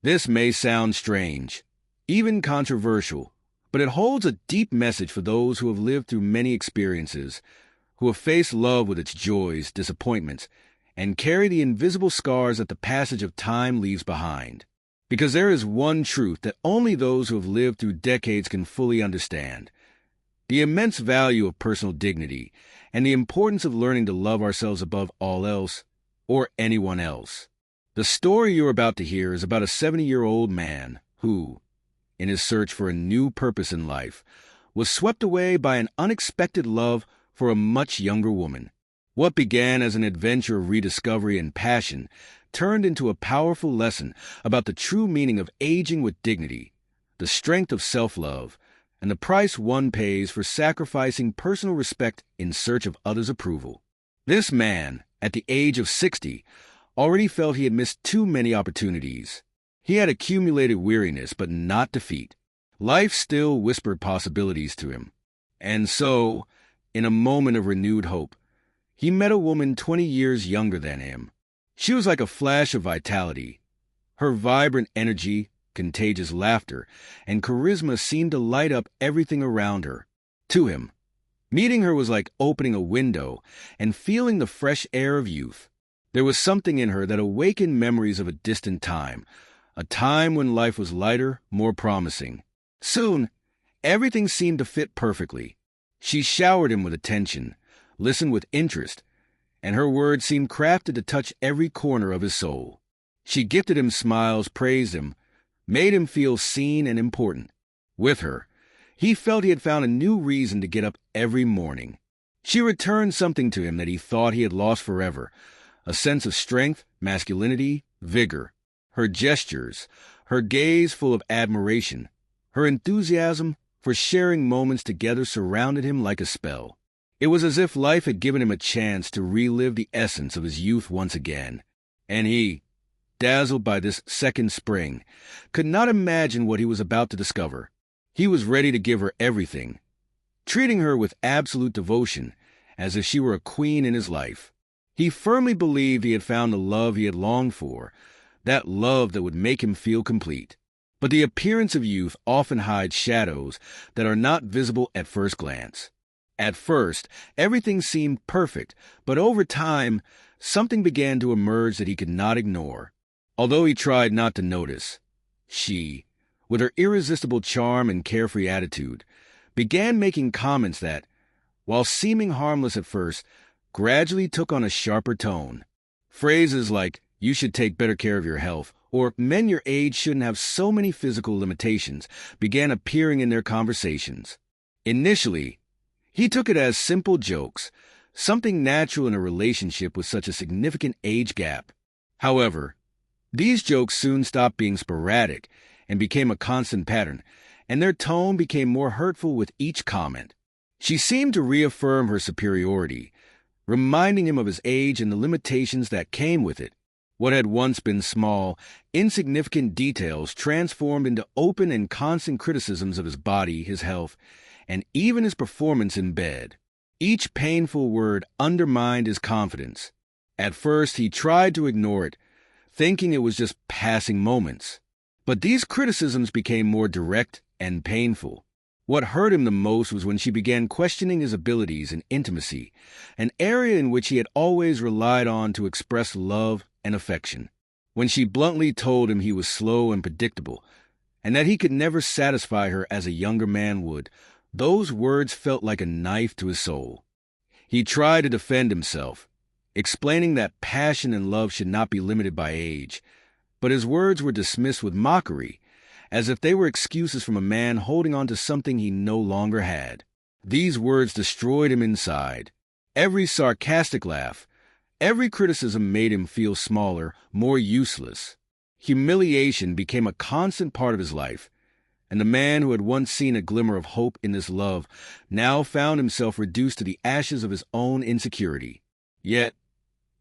This may sound strange, even controversial, but it holds a deep message for those who have lived through many experiences, who have faced love with its joys, disappointments, and carry the invisible scars that the passage of time leaves behind. Because there is one truth that only those who have lived through decades can fully understand: the immense value of personal dignity and the importance of learning to love ourselves above all else or anyone else. The story you're about to hear is about a 70-year-old man who, in his search for a new purpose in life, was swept away by an unexpected love for a much younger woman. What began as an adventure of rediscovery and passion turned into a powerful lesson about the true meaning of aging with dignity, the strength of self-love, and the price one pays for sacrificing personal respect in search of others' approval. This man, at the age of 60, already felt he had missed too many opportunities. He had accumulated weariness, but not defeat. Life still whispered possibilities to him. And so, in a moment of renewed hope, he met a woman 20 years younger than him. She was like a flash of vitality. Her vibrant energy, contagious laughter, and charisma seemed to light up everything around her. To him, meeting her was like opening a window and feeling the fresh air of youth. There was something in her that awakened memories of a distant time, a time when life was lighter, more promising. Soon, everything seemed to fit perfectly. She showered him with attention, listened with interest, and her words seemed crafted to touch every corner of his soul. She gifted him smiles, praised him, made him feel seen and important. With her, he felt he had found a new reason to get up every morning. She returned something to him that he thought he had lost forever: a sense of strength, masculinity, vigor. Her gestures, her gaze full of admiration, her enthusiasm for sharing moments together surrounded him like a spell. It was as if life had given him a chance to relive the essence of his youth once again. And he, dazzled by this second spring, could not imagine what he was about to discover. He was ready to give her everything, treating her with absolute devotion, as if she were a queen in his life. He firmly believed he had found the love he had longed for, that love that would make him feel complete. But the appearance of youth often hides shadows that are not visible at first glance. At first, everything seemed perfect, but over time, something began to emerge that he could not ignore. Although he tried not to notice, she, with her irresistible charm and carefree attitude, began making comments that, while seeming harmless at first, gradually took on a sharper tone. Phrases like, "You should take better care of your health," or "men your age shouldn't have so many physical limitations," began appearing in their conversations. Initially, he took it as simple jokes, something natural in a relationship with such a significant age gap. However, these jokes soon stopped being sporadic and became a constant pattern, and their tone became more hurtful with each comment. She seemed to reaffirm her superiority, reminding him of his age and the limitations that came with it. What had once been small, insignificant details transformed into open and constant criticisms of his body, his health, and even his performance in bed. Each painful word undermined his confidence. At first, he tried to ignore it, thinking it was just passing moments. But these criticisms became more direct and painful. What hurt him the most was when she began questioning his abilities in intimacy, an area in which he had always relied on to express love and affection. When she bluntly told him he was slow and predictable, and that he could never satisfy her as a younger man would, those words felt like a knife to his soul. He tried to defend himself, explaining that passion and love should not be limited by age, but his words were dismissed with mockery, as if they were excuses from a man holding on to something he no longer had. These words destroyed him inside. Every sarcastic laugh, every criticism made him feel smaller, more useless. Humiliation became a constant part of his life, and the man who had once seen a glimmer of hope in this love now found himself reduced to the ashes of his own insecurity. Yet,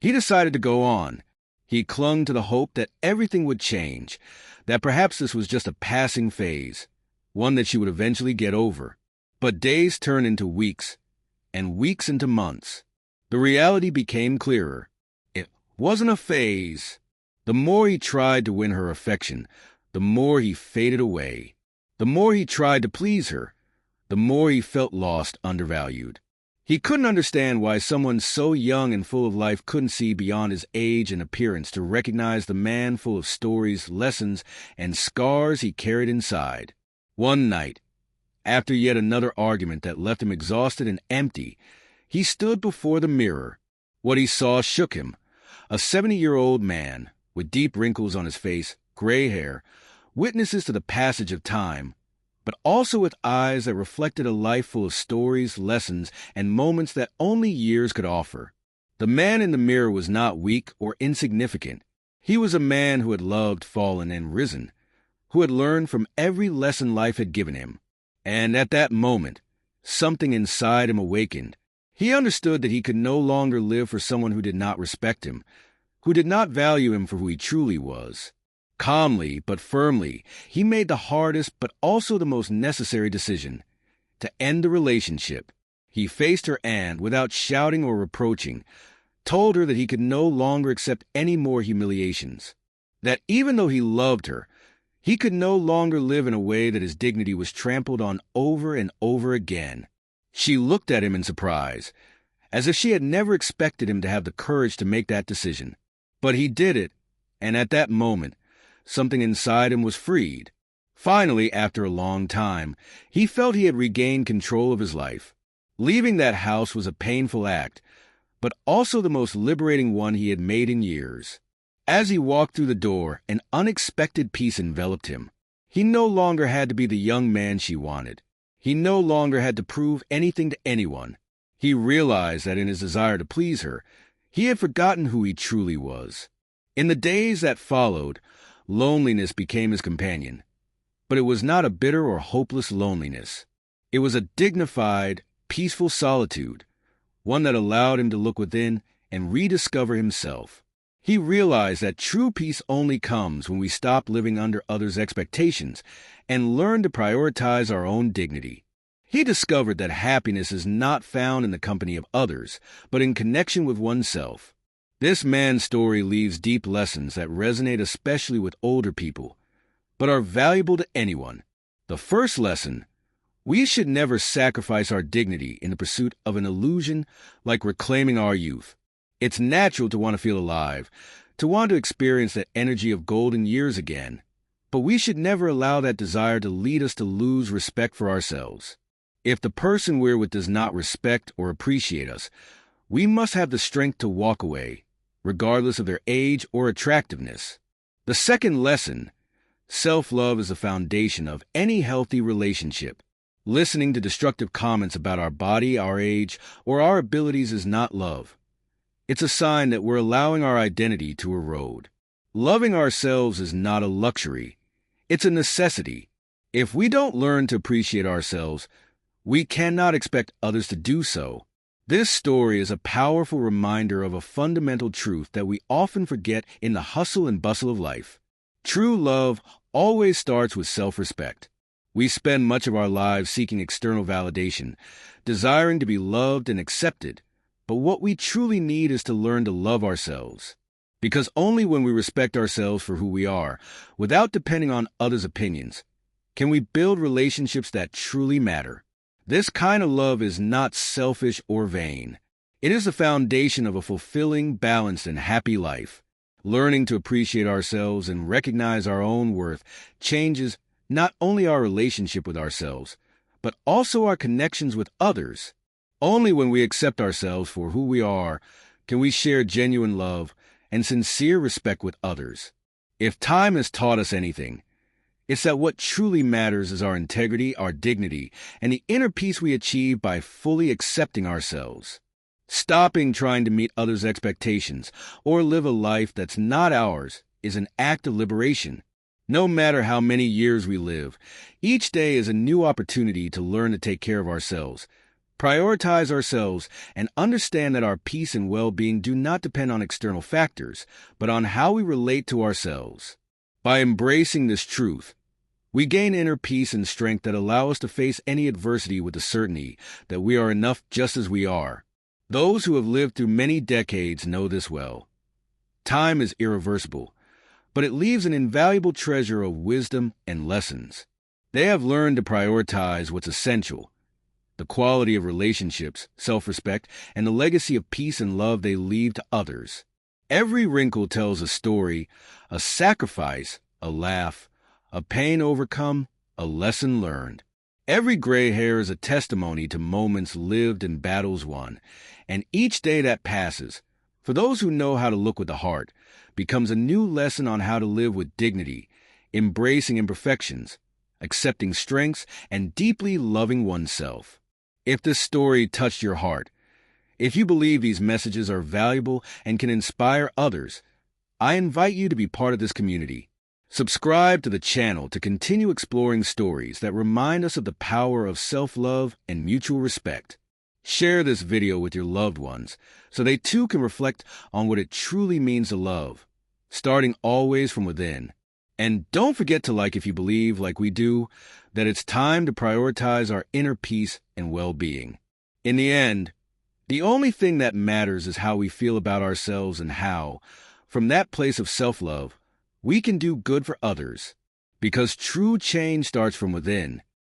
he decided to go on. He clung to the hope that everything would change, that perhaps this was just a passing phase, one that she would eventually get over. But days turned into weeks, and weeks into months. The reality became clearer. It wasn't a phase. The more he tried to win her affection, the more he faded away. The more he tried to please her, the more he felt lost, undervalued. He couldn't understand why someone so young and full of life couldn't see beyond his age and appearance to recognize the man full of stories, lessons, and scars he carried inside. One night, after yet another argument that left him exhausted and empty, he stood before the mirror. What he saw shook him. A 70-year-old man, with deep wrinkles on his face, gray hair, witnesses to the passage of time, but also with eyes that reflected a life full of stories, lessons, and moments that only years could offer. The man in the mirror was not weak or insignificant. He was a man who had loved, fallen, and risen, who had learned from every lesson life had given him. And at that moment, something inside him awakened. He understood that he could no longer live for someone who did not respect him, who did not value him for who he truly was. Calmly but firmly, he made the hardest but also the most necessary decision: to end the relationship. He faced her and, without shouting or reproaching, told her that he could no longer accept any more humiliations. That even though he loved her, he could no longer live in a way that his dignity was trampled on over and over again. She looked at him in surprise, as if she had never expected him to have the courage to make that decision. But he did it, and at that moment, something inside him was freed. Finally, after a long time, he felt he had regained control of his life. Leaving that house was a painful act, but also the most liberating one he had made in years. As he walked through the door, an unexpected peace enveloped him. He no longer had to be the young man she wanted. He no longer had to prove anything to anyone. He realized that in his desire to please her, he had forgotten who he truly was. In the days that followed, loneliness became his companion. But it was not a bitter or hopeless loneliness. It was a dignified, peaceful solitude, one that allowed him to look within and rediscover himself. He realized that true peace only comes when we stop living under others' expectations and learn to prioritize our own dignity. He discovered that happiness is not found in the company of others, but in connection with oneself. This man's story leaves deep lessons that resonate especially with older people, but are valuable to anyone. The first lesson: we should never sacrifice our dignity in the pursuit of an illusion like reclaiming our youth. It's natural to want to feel alive, to want to experience that energy of golden years again, but we should never allow that desire to lead us to lose respect for ourselves. If the person we're with does not respect or appreciate us, we must have the strength to walk away, regardless of their age or attractiveness. The second lesson: self-love is the foundation of any healthy relationship. Listening to destructive comments about our body, our age, or our abilities is not love. It's a sign that we're allowing our identity to erode. Loving ourselves is not a luxury. It's a necessity. If we don't learn to appreciate ourselves, we cannot expect others to do so. This story is a powerful reminder of a fundamental truth that we often forget in the hustle and bustle of life. True love always starts with self-respect. We spend much of our lives seeking external validation, desiring to be loved and accepted, but what we truly need is to learn to love ourselves. Because only when we respect ourselves for who we are, without depending on others' opinions, can we build relationships that truly matter. This kind of love is not selfish or vain. It is the foundation of a fulfilling, balanced, and happy life. Learning to appreciate ourselves and recognize our own worth changes not only our relationship with ourselves, but also our connections with others. Only when we accept ourselves for who we are can we share genuine love and sincere respect with others. If time has taught us anything, it's that what truly matters is our integrity, our dignity, and the inner peace we achieve by fully accepting ourselves. Stopping trying to meet others' expectations or live a life that's not ours is an act of liberation. No matter how many years we live, each day is a new opportunity to learn to take care of ourselves, prioritize ourselves, and understand that our peace and well-being do not depend on external factors, but on how we relate to ourselves. By embracing this truth, we gain inner peace and strength that allow us to face any adversity with the certainty that we are enough just as we are. Those who have lived through many decades know this well. Time is irreversible, but it leaves an invaluable treasure of wisdom and lessons. They have learned to prioritize what's essential, the quality of relationships, self-respect, and the legacy of peace and love they leave to others. Every wrinkle tells a story, a sacrifice, a laugh, a pain overcome, a lesson learned. Every gray hair is a testimony to moments lived and battles won, and each day that passes, for those who know how to look with the heart, becomes a new lesson on how to live with dignity, embracing imperfections, accepting strengths, and deeply loving oneself. If this story touched your heart, if you believe these messages are valuable and can inspire others, I invite you to be part of this community. Subscribe to the channel to continue exploring stories that remind us of the power of self-love and mutual respect. Share this video with your loved ones so they too can reflect on what it truly means to love, starting always from within. And don't forget to like if you believe, like we do, that it's time to prioritize our inner peace and well-being. In the end, the only thing that matters is how we feel about ourselves and how, from that place of self-love, we can do good for others. Because true change starts from within,